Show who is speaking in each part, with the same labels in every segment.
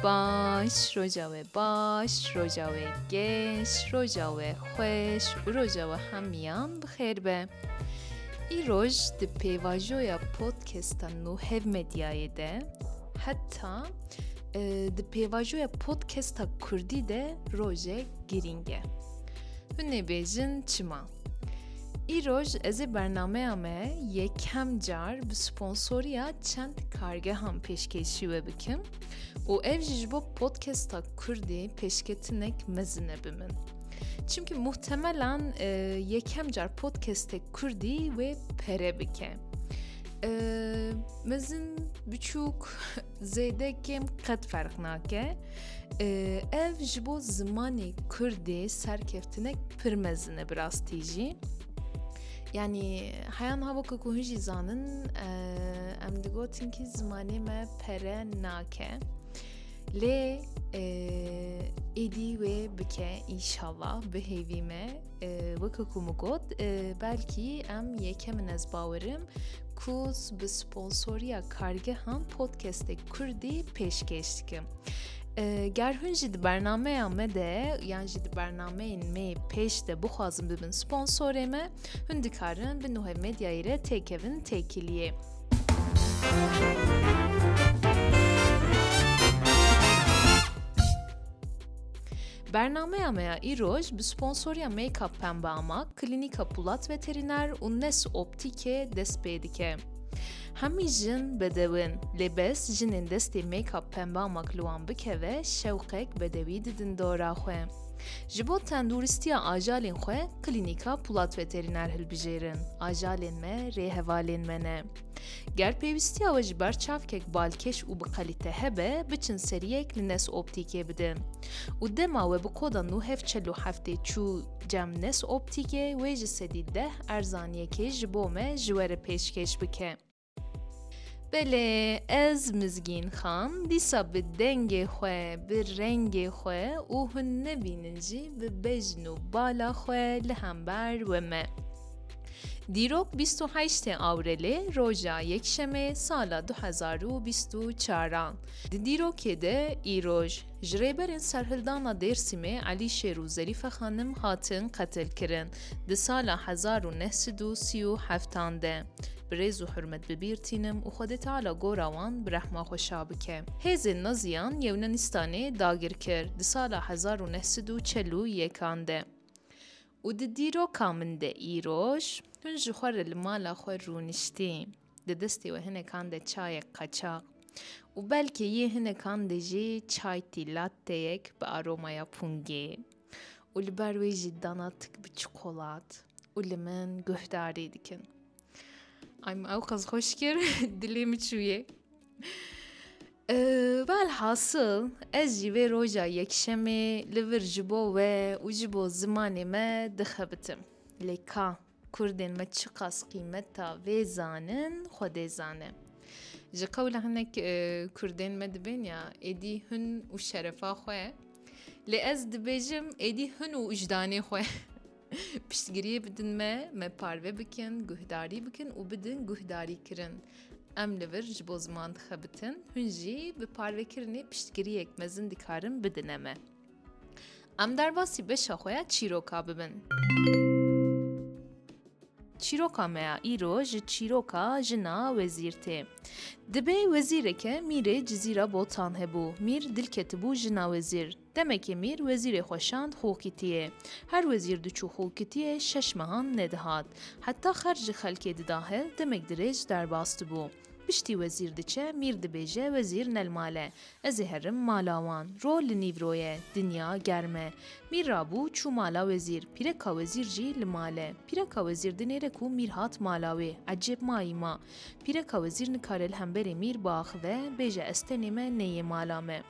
Speaker 1: باش روجاوه باش روجاوه گش روجاوه خوش و روجاوه همیان بخیر به ای روج دی پیواجویا پودکستا نو هف مدیای ده حتی دی پیواجویا پودکستا کردی ده روژه گرینگه هنه بیجن چما ای روز از برنامه همه یکم جار به سپانسوریا چند کارگه هم پیشکشی بکم و ev ji bu podcast'a kurdi peşketinek mezine bimin. Çünkü muhtemelen yekem car podcast'e kurdi ve pere bike. Mezin birçok zeydekem kat fark nake. Ev ji bu zamanı kurdi serkeftinek pir mezine biraz tici. Yani hayan hava kukuhunji zanın em digotin ki zamanı me pere nake. Le edi ve bike inşallah behevime ve kukumu god belki em yekemin ez bawerim kuz bi sponsoriya karge ham podcast'e kurdi peşkeştikim. گر هون جد برنامه همه ده یعنی جد برنامه این می پیش ده بخوازم ببین سپانسوره ما هون دکارن به نوه مدیایی را تیکوین تیکیلیه برنامه همه ای روش به سپانسوریا میکاپ پنبه اما کلینیکا پولات وترینر و نس اپتیکه دست بیدیکه همی جن بدوین لباس جنین دستی میکاپ پنبه مکلوان بکه و شوقک بدوی دیدن دورا خواه. جبو تندورستی آجالین خواه کلینیکا پولات وترینر هل بجیرن. آجالین ما ری هوالین منه. گر پیوستی آواج برچافکک بالکش و بقالیته هبه بچن سریک لنس اپتیکه بدن. و دما و بکودا نو هف چلو هفته چو جم نس اپتیکه و جسدی ده ارزانیه که جبو ما جوار پیشکش بکه. بله از مزگین خان دیسا به دنگ خواه به رنگ خواه و هن نبیننجی به بجن و بالا خواه لهمبر و مه دیروک 28 آوریل روژا یکشنبه سال 2024 دیروکی ده ای روژ جریبرین سرهلدانا درسیمه علی شیرو زریف خانم هاتن قتل کرن ده سال 1937 ده بريز و حرمت ببیرتینم و خود تعالی گوراوان برحمه خوشا بکه. هزین نازیان یونانستانی داگر کرد ده سال 1941 ده. و ده دیرو کامنده ایروش هن جخور المالا خور رونشتیم. ده دستی و هنه کانده چای قچاق. و بلکه یه هنه کانده جی چای تیلاته یک با آرومایا پونگی. و لبروی جداناتک بچکولات. و لمن گهداری دیکن. Ay avukaz hoş gir dilimi çüye. Velhasıl ez ve roja yekşemi liver jibo ve ujibo zamanı me dixebitim. Leka Kurdin me çıkas kıymeta ve zanın xode zane. Ji qawla hinek Kurdin me dibin ya edi hun u şerefa xwe. Le ez dibêjim edi hun u ujdanê xwe. Piştgiriye bidin me parve bikin, guhdari bikin u bidin guhdari kirin. Em livir ji bo ziman dixebitin, hûn jî bi parve kirinê piştgiriyek mezin dikarin bidine me. Em derbasî beşa xwe ya çîroka bibin. çîroka me ya îro ji çîroka jina wezîr tê. Dibe wezîreke mîrê cizîra botan hebû, mîr dilketibû jina wezîr. Demek ki mir vezîrê xweşand xokitiye. Her wezîr diçû xokitiye şeş mehan nedihat. Heta xer ji xelkê didahil demek dirêj derbas dibû. Piştî wezîr diçe mir dibêje wezîr nelmale. Ez ê herim mala wan. Ro li nîvroye, dinya germe. Mir rabû çû mala wezîr. Pîreka wezîr jî li male. Pîreka wezîr dinêre ku mir hat mala wê. Ecêb mayî ma. Pîreka wezîr nikare li hemberê mir biaxive bêje ez tenê me neyê mala me.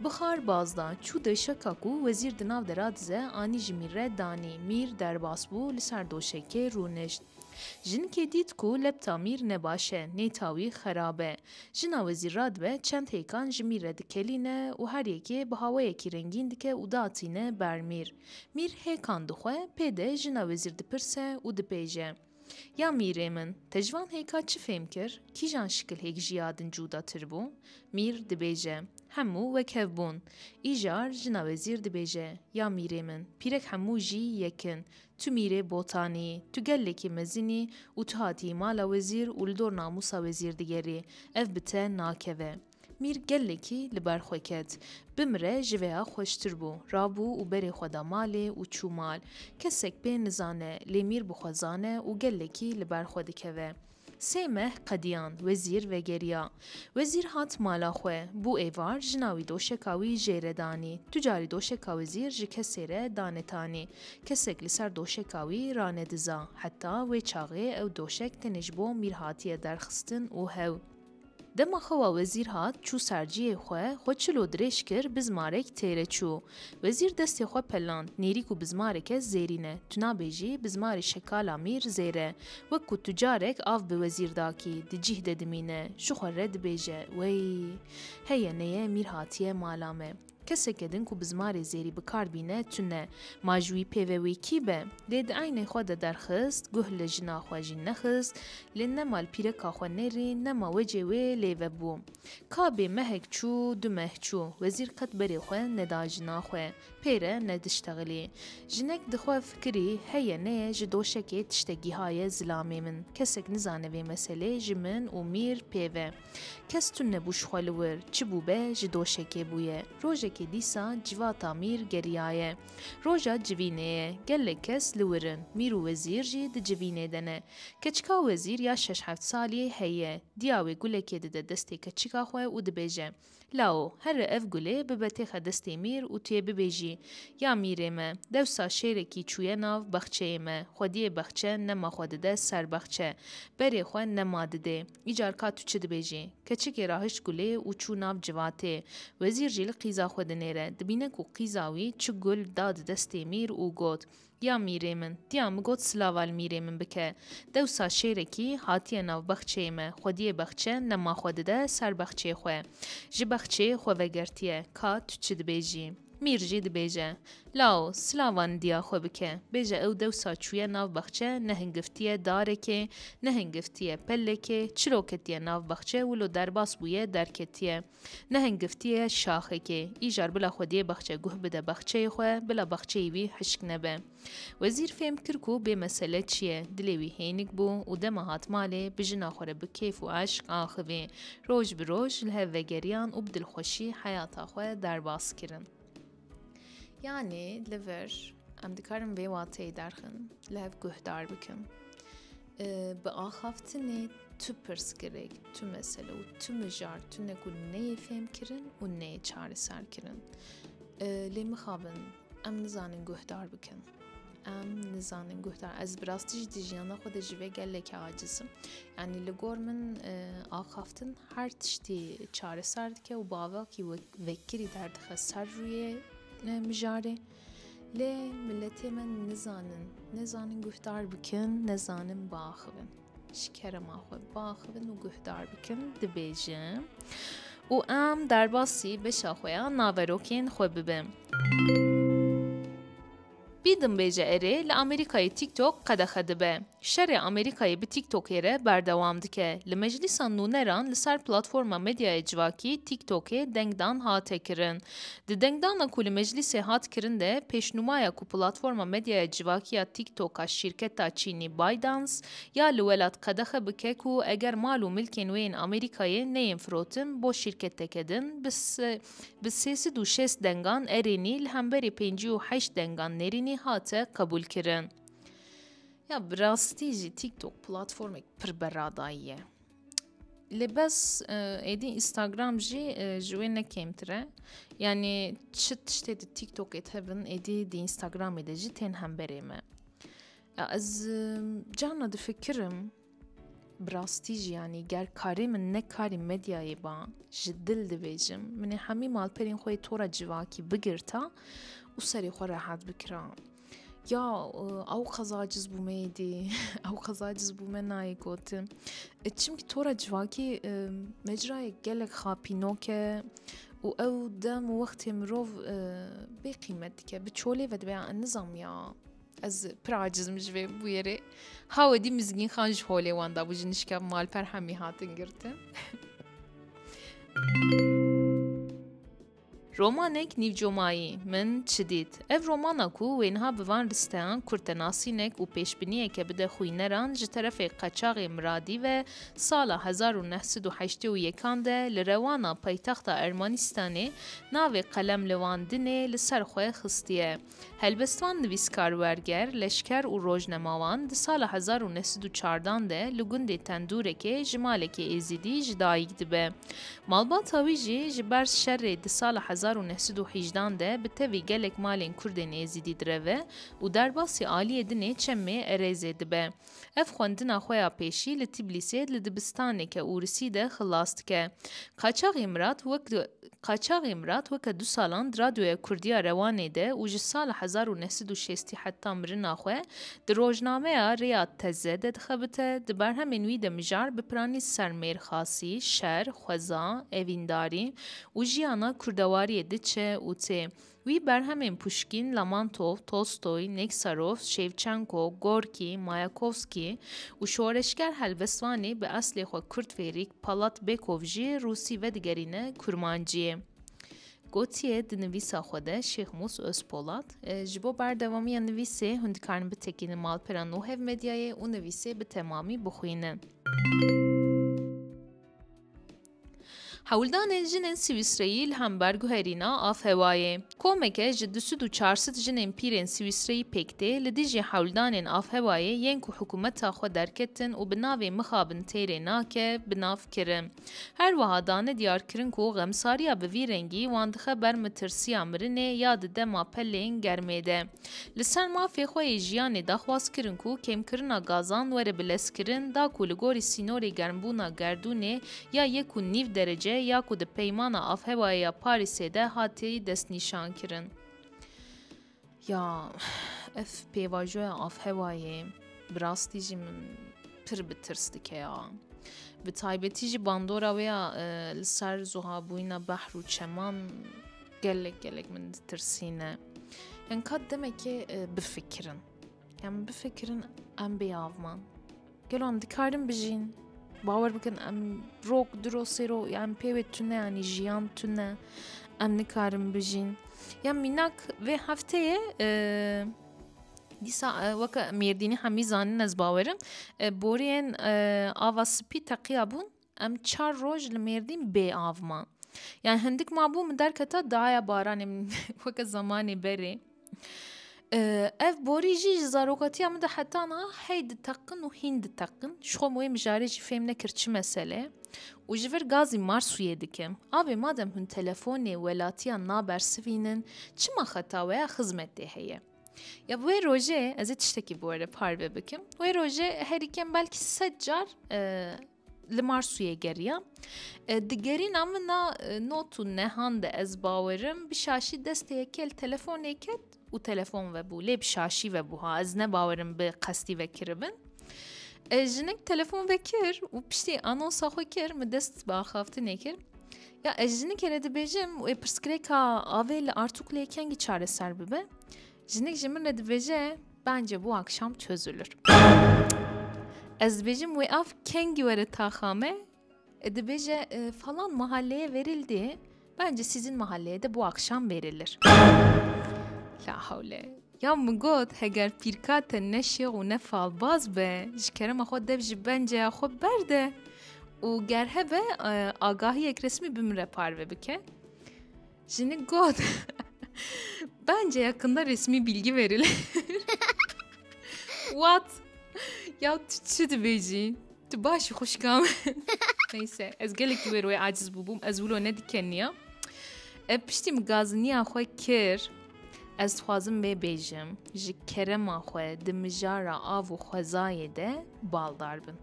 Speaker 1: Bixar bazda çû deşeka ku wezîr di nav dera dize anî ji mir re danî. Mir derbas bû li ser doşekê rûnişt. Jinkê dît ku lebta mîr nebaş e, nêta wî xerab e. Jina wezîr radibe çend hêkan ji mîr re dikelîne û her yekê bi hawayekî rengîn dike û datîne ber mîr. Mîr hêkan dixwe, pê de jina wezîr dipirse û dibêje. یا میره من تجوان هیکا چی فهم کر؟ کیجان شکل هیک جیادن جودا تر بو؟ میر دبیجه همو وکه بون ایجار جنا وزیر دبیجه یا میره من پیرک همو جی یکن تو میره بوتانی تو گلکی مزینی و تو هاتی مالا وزیر و لدور ناموسا وزیر دیگری اف بته ناکوه میر گلکی لبر خوکت بمره جویا خوشتر بو رابو و بری خدا مالی و چو مال کسک به نزانه لیمیر بخوزانه و گلکی لبر خودکوه سیمه قدیان وزیر و گریا وزیر هات مالا خواه بو ایوار جناوی دوشکاوی جیردانی تجاری دوشکا وزیر جی کسیره دانتانی کسک لسر دوشکاوی رانه دزا حتی وی چاقه او دوشک تنجبو میر هاتی درخستن او هاو دما خوا وزیر هات چو سرجی خو چلو درش کر بزمارک تیره چو وزیر دستی خو پلاند نیری کو بزمارک زیرینه تنا بیجی بزمار شکالا میر زیره وکو تجارک آف به وزیر داکی دی جیه ددمینه شو خو رد بیجه وی هیا نیه میر هاتیه مالامه کسی کدن کو بزماری زیری بکار بینه تونه ماجوی پیوی کی به لید عین خود درخست گه لجنا خواجی نخست لنمال پیره کاخو نری نما وجه وی لیو بو کابه مهک چو دو مه چو وزیر قد بری خو نداجنا خو پیره ندشتغلی جنک دخوا فکری هیا نه جدوشکی تشتگی های زلامی من کسک نزانه وی مسئله جمن و میر پیوه کس تونه بوش خالور چی بو به جدوشکی بویه روژه که دیسا جواتا میر گریایه روژا جوینه گله کس لورن میرو وزیر جی ده جوینه دنه کچکا وزیر یا 6-7 سالی هیه دیاوی گله که ده دستی کچکا خواه و ده بیجه لاو هر اف گله ببتیخ دستی میر و توی ببیجی یا میره ما دوسا شیرکی چویه ناو بخچه ما خودی بخچه نما خود ده سر بخچه بری خواه نما ده ایجار که تو چه ده بیجی کچکی راهش گله و چو ناو جواته وزیر جیل قیزا خود نیره دبینه کو قیزاوی چو گل داد دستی میر و گود یا میره من دیام گود سلاوال میره من بکه دوسا شیرکی هاتی ناو بخچه ما خودی بخچه نما خود ده سر بخچه خواه جی بخچه خواه وگرتیه که تو چه ده بیجی میر جی ده بیجه لاو سلاوان دیا خو بکه بیجه او دوسا چویه ناو بخچه نهنگفتیه داره که نهنگفتیه پله که چروکتیه ناو بخچه ولو درباس بویه درکتیه نهنگفتیه شاخه که ایجار بلا خودیه بخچه گوه بده بخچه خواه بلا بخچه وی حشک نبه وزیر فهم کرکو به مسئله چیه دلیوی هینک بو و دم هات ماله بجنا خوره بکیف و عشق آخوی روج بروج له وگریان و بدل خوشی حیاتا خواه درباس کرن yani lever em dikarim vê wateyê derxin li hev guhdar bikim bi axaftinê tu pirsgirêk tu mesele û tu mijar tu ne ku neyê fêm kirin û neyê çareser kirin lê mixabin em nizanin guhdar bikin em nizanin guhdar ez bi rastî jî di jiyana xwe de ji vê gelekî acizim yani li gor min axaftin her tiştî çareser dike û bavakî vekirî derdixe ser rûyê مجاره لی ملتی من نزانن گفتار بکن نزانن باخبن شکرم آخو باخبن و گفتار بکن دبیجم و ام در باسی بشاخویا ناوروکین خو ببم بیدم بیجه اره لامریکای تیک توک قده خده به شر امریکای به تیک توک اره بردوام دکه لمجلسان نونران لسر پلاتفورما مدیا اجواکی تیک توک دنگدان هاته کرن ده دنگدان کل مجلس هات کرن ده پیشنمایا کو پلاتفورما مدیا اجواکی تیک توکا شرکتا چینی بایدانس یا لولات قده خه بکه کو اگر مالو ملکن وین امریکای نیم فروتن بو شرکت تکدن بس 36 دنگان ارینی لهمبری 58 دنگان نرینی هاته قبول کرن یا براستی جی تیک توک پلاتفورم پر براداییه لباس ایدی اینستاگرام جی جوی نکیمتره یعنی چت تیک توک اتهبن ایدی دی اینستاگرام ایده جی تین هم بریمه از جانا ده فکرم براستی جی یعنی گر کاری من نکاری مدیایی با جدل ده بیجم منی همی مال پرین خوی طورا جواکی بگرتا و سری خو راحت بکرام یا او خزاجز بوميدي او خزاجز بومناي قوت چیم که طورا جواکی مجرای گلک خاپینوکه و او دم وقت مروف بقیمت که بچولی و دبیا النظام یا از پراجزمش و بویره هاو دی مزگین خانج هولی واندا بوجنش که مال پر همی هاتن گرتن رومانك نيف جومايي من تشديد اف روماناكو وينها بوان رستان كورتناسينك و پیشبنیه بده خوینران جطرف قاچاغ مرادی و سال 1981 ده لروانا پایتخت ارمانستانه ناو قلم لواندنه لسرخوه خستیه. هلبستوان نویسکار ورگر لشکر و روزنماوان ده سال 1914 ده لگند تندوره که جماله که ازیدی جدایگ دبه. مالبات هاویجی جبر شر ده سال 1918 ده به تاوی گلک مالین کردن ازیدی دروه و در باسی آلی دنه چمه ارزه دبه. اف خوندنا خویا پیشی لتبلیسید لدبستانه که اورسی ده خلاست که. قاچاق امرات وک دو سالان رادیو کردیا روانه ده و جسال 1960 حتی مرنا خو در روزنامه ریاض تزه ده خبته دبر همینوی ده مجار بپرانی سرمیر خاصی شر خوزا اوینداری و جیانا کردواری ده چه و ته وی برهمین پوشکین، لامانتوف، تولستوی، نکساروف، شیوچنکو، گورکی، مایاکوفسکی و شورشگر هلوستوانی به اصل خو کرد فریک پالات بیکوفجی روسی و دیگرینه کرمانجیه. گوتیه دنویسا خوده شیخ موس اسپولات جبو بردوامی نویسه هندکارن به تکین مال پرانو هف مدیای و نویسه به تمامی بخوینه. حولدان جنن سویسرایی لهمبرگ و هرینا آف هوایه. کومکه جدسود و چارست جنن پیرن سویسرایی پکته لدیجی حولدان آف هوایه ینکو حکومت خود درکتن و بناوی مخابن تیره ناکه بناف کرن. هر وحادانه دیار کرن کو غمساریا بوی رنگی واندخه بر مترسی امرنه یاد دما پلین گرمیده. لسان مافی خوی جیان دخواست کرن کو کم کرنا گازان وره بلس کرن دا کولگوری سینوری گرمبونا گردونه یا یکو نیو درجه یا کو د پیمانه آف هوایی پاریسه ده هاتی دست نیشان کرن. یا اف پیواجوه آف هوایی براستی جی من پر بترستی که یا به تایبتی جی باندورا ویا لسر زوها بوینا بحر و چمان گلک من ترسینه. یعنی کد دمه که بفکرن. یعنی بفکرن ام بیاومان. گلو ام دیکارم بجین. باور بکن ام روک دروسی رو یعنی پیوت تونه یعنی جیان تونه ام نکارم بجین یعنی میناک و هفته دیسا وک میردینی همی زانین از باورم بورین آوا سپی تقیابون ام 4 روز لمیردین بی آومان یعنی هندک مابو مدر کتا دعای باران وک زمانی بری اف بوري جي زاروقاتي عمده حتى انا هيد تقن وهند تقن شخو موي مجاري جي فهم نكر چه مسألة وجفر غازي مارسوية دكم آبي مادم هن تلفوني ولاتيا نابر سفينن چه ما خطاوية خزمت ده هي يا بوي روجه ازي تشتكي بوارد باربه بكم وي روجه هريكم بلكي سجار لمارسوية گريا دگري نامنا نوتو نهان ده از باورم بشاشي دسته يكل تلفون يكد و تلفون و بو لب شاشی و بوها از نباورم به قصدی وکربن جنک تلفون وکر و پشتی آنونسا خو کر مدست با خافت نکر یا جنک رد بجم و پرسکریکا آویل آرتوکل یکنگی çare ser bebe جنک جمن رد بجه bence bu akşam çözülür az bejim ve af kengi vere taxame de beje falan mahalleye verildi bence sizin mahalleye de bu akşam verilir لا حوله یا مگود هگر پیرکات نشی و نفال باز به جکرم خود دبج بنجه خود برده و گره به آگاهی یک رسمی بمره پارve بکه جنی گود bence yakında resmi bilgi verilir what ya tütsüdü beci başı hoş kam neyse ez gelek veroy aciz bubum ez vulo ne dikeniya piştim gazniya xwe kir از خوازم به بیجم جی کرم آخوه دمجارا آو و خوزای ده بالدار بن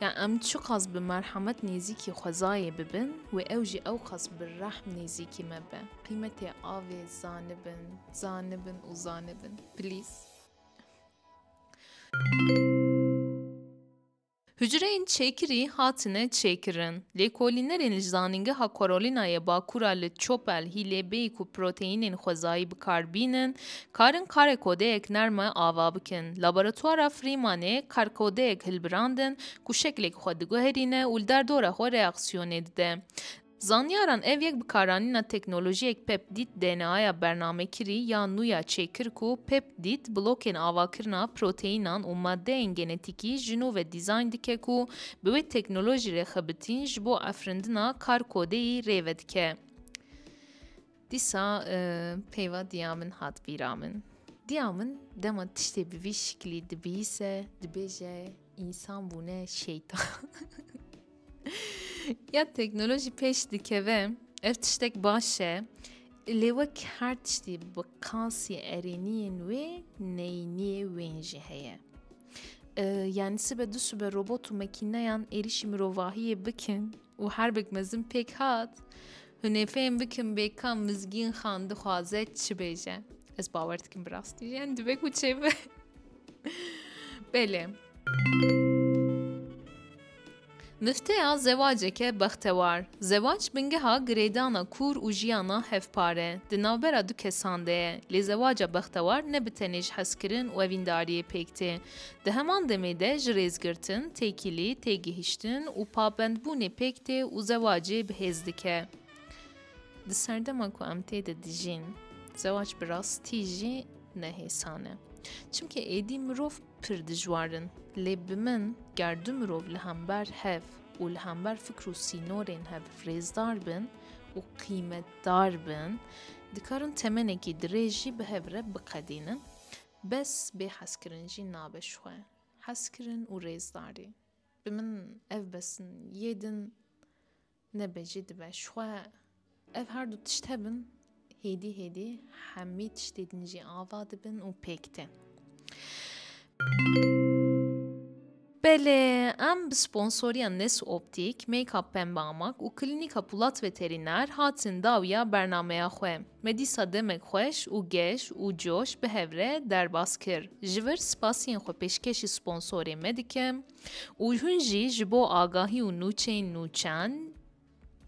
Speaker 1: یعنی ام چو قاس به مرحمت نیزیکی خوزای ببن و او جی او قاس به رحم نیزیکی مبن قیمت آو زانبن و زانبن پلیز Hücreyin çekiri hatine çekirin. Lêkolînerên ji zanîngeha Carolînayê Bakur li çopel hîlebeyî ku proteinên xwezayî bikarbînin, karin karêkodeyek nerme ava bikin. Laboratwara Freemanê karkodeyek hilbirandin ku şeklek xwe diguherîne û li derdora xwe reaksiyonê dide. Zanyaran ev yek bikaranîna teknolojiyek peptîd DNAya bernamekirî ya nûya çêkir ku peptîd blokên avakirina proteinan û maddeyên genetikî ji nû ve dîzayn dike ku bi wê teknolojî re xebitîn ji bo efrindina karkodeyî rêve dike. Dîsa peyva diya min hat bîra min. Diya min dema tiştê bi vî şiklî dibîse dibêje însan bûne şeytan. Ya teknoloji peş dikeve, ev tiştek baş lê wek her tiştî bi kasî erêniyên wê neyniyê wên jî heye. Yani sibe du sibe robot û makîneyan êrişî mirovahiyê bikin û her bik mezin pêk hat, hunêfeyên bikin bêka mizgîn xan dixwaze çi bêje. Ez bawer dikim bi rastî yani dibe ku çêbe. Belê. Mifteya zevaceke bextewar. Zevac bingeha girêdana kur û jiyana hevpare. Di navbera du kesan de ye. Lê zevaca bextewar ne bi tenê ji hezkirin û evîndariyê pêk tê. Di heman demê de ji rêzgirtin, têkilî, têgihîştin û pabendbûnê pêk tê û zevacê bihêz dike. Di serdema ku em tê de dijîn, zevac bi rastî jî nehêsan e. Çimkî êdî mirov pir dijwar in. Lê bi min ger du mirov li hember hev û li hember fikr û sînorên hev rêzdar bin û qîmetdar bin, dikarin temenekî dirêj jî bi hev re biqedînin, bes bê hezkirin jî nabe xwe. Hezkirin û rêzdarî. Bi min ev besin yêdin nebe jî dibe xwe. Ev her du tişt hebin, hêdî hemî tiştê din jî ava dibin û pêk tê. Belê, em bi sponsoriya Nes Optik, Make-up Pembamak û Klînîka Pulat Veterîner hatin dawiya bernameya xwe. Me dîsa demek xweş û geş û coş bi hev re derbas kir. Ji vir spasiyên xwe pêşkêşî sponsorê me dikim û hûn jî ji bo agahî û nûçeyên nûçan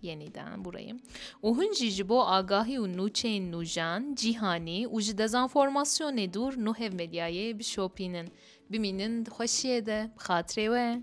Speaker 1: yeniden burayı. û hûn jî ji bo agahî û nûçeyên nûjan, cîhanî û ji dezenformasyonê dûr nû hev medyayê bişopînin. Bimînin xweşiyê de, bi xatirê we.